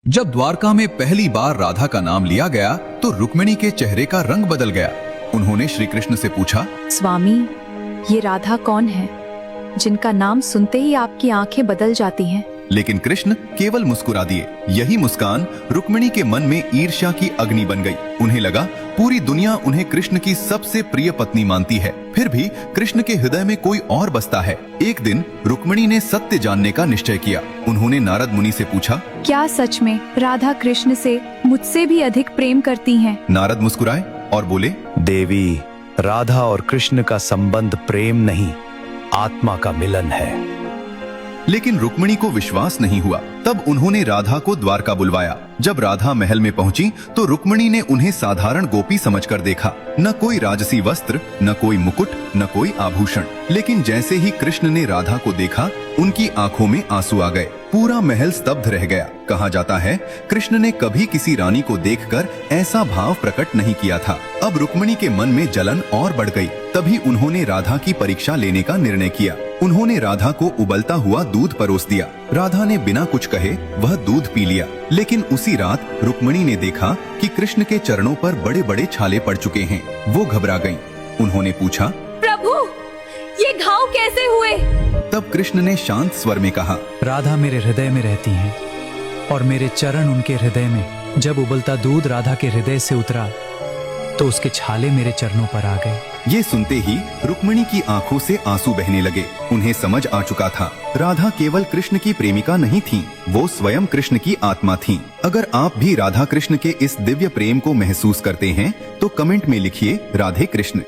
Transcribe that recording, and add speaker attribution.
Speaker 1: जब द्वारका में पहली बार राधा का नाम लिया गया तो रुक्मिणी के चेहरे का रंग बदल गया। उन्होंने श्री कृष्ण से पूछा,
Speaker 2: स्वामी, ये राधा कौन है जिनका नाम सुनते ही आपकी आंखें बदल जाती हैं?
Speaker 1: लेकिन कृष्ण केवल मुस्कुरा दिए। यही मुस्कान रुक्मिणी के मन में ईर्ष्या की अग्नि बन गई। उन्हें लगा पूरी दुनिया उन्हें कृष्ण की सबसे प्रिय पत्नी मानती है, फिर भी कृष्ण के हृदय में कोई और बसता है। एक दिन रुक्मिणी ने सत्य जानने का निश्चय किया। उन्होंने नारद मुनि से पूछा,
Speaker 2: क्या सच में राधा कृष्ण से मुझसे भी अधिक प्रेम करती हैं?
Speaker 1: नारद मुस्कुराए और बोले,
Speaker 3: देवी, राधा और कृष्ण का संबंध प्रेम नहीं, आत्मा का मिलन है।
Speaker 1: लेकिन रुक्मिणी को विश्वास नहीं हुआ। तब उन्होंने राधा को द्वारका बुलवाया। जब राधा महल में पहुंची तो रुक्मिणी ने उन्हें साधारण गोपी समझकर देखा। न कोई राजसी वस्त्र, न कोई मुकुट, न कोई आभूषण। लेकिन जैसे ही कृष्ण ने राधा को देखा, उनकी आंखों में आंसू आ गए। पूरा महल स्तब्ध रह गया। कहा जाता है, कृष्ण ने कभी किसी रानी को देखकर ऐसा भाव प्रकट नहीं किया था। अब रुक्मिणी के मन में जलन और बढ़ गई। तभी उन्होंने राधा की परीक्षा लेने का निर्णय किया। उन्होंने राधा को उबलता हुआ दूध परोस दिया। राधा ने बिना कुछ कहे वह दूध पी लिया। लेकिन उसी रात रुक्मिणी ने देखा कि कृष्ण के चरणों पर बड़े बड़े छाले पड़ चुके हैं। वो घबरा गईं। उन्होंने पूछा,
Speaker 2: प्रभु, ये घाव कैसे हुए?
Speaker 1: तब कृष्ण ने शांत स्वर में कहा,
Speaker 4: राधा मेरे हृदय में रहती हैं और मेरे चरण उनके हृदय में। जब उबलता दूध राधा के हृदय से उतरा तो उसके छाले मेरे चरणों पर आ गए।
Speaker 1: ये सुनते ही रुक्मिणी की आंखों से आंसू बहने लगे। उन्हें समझ आ चुका था, राधा केवल कृष्ण की प्रेमिका नहीं थी, वो स्वयं कृष्ण की आत्मा थी। अगर आप भी राधा कृष्ण के इस दिव्य प्रेम को महसूस करते हैं तो कमेंट में लिखिए, राधे कृष्ण।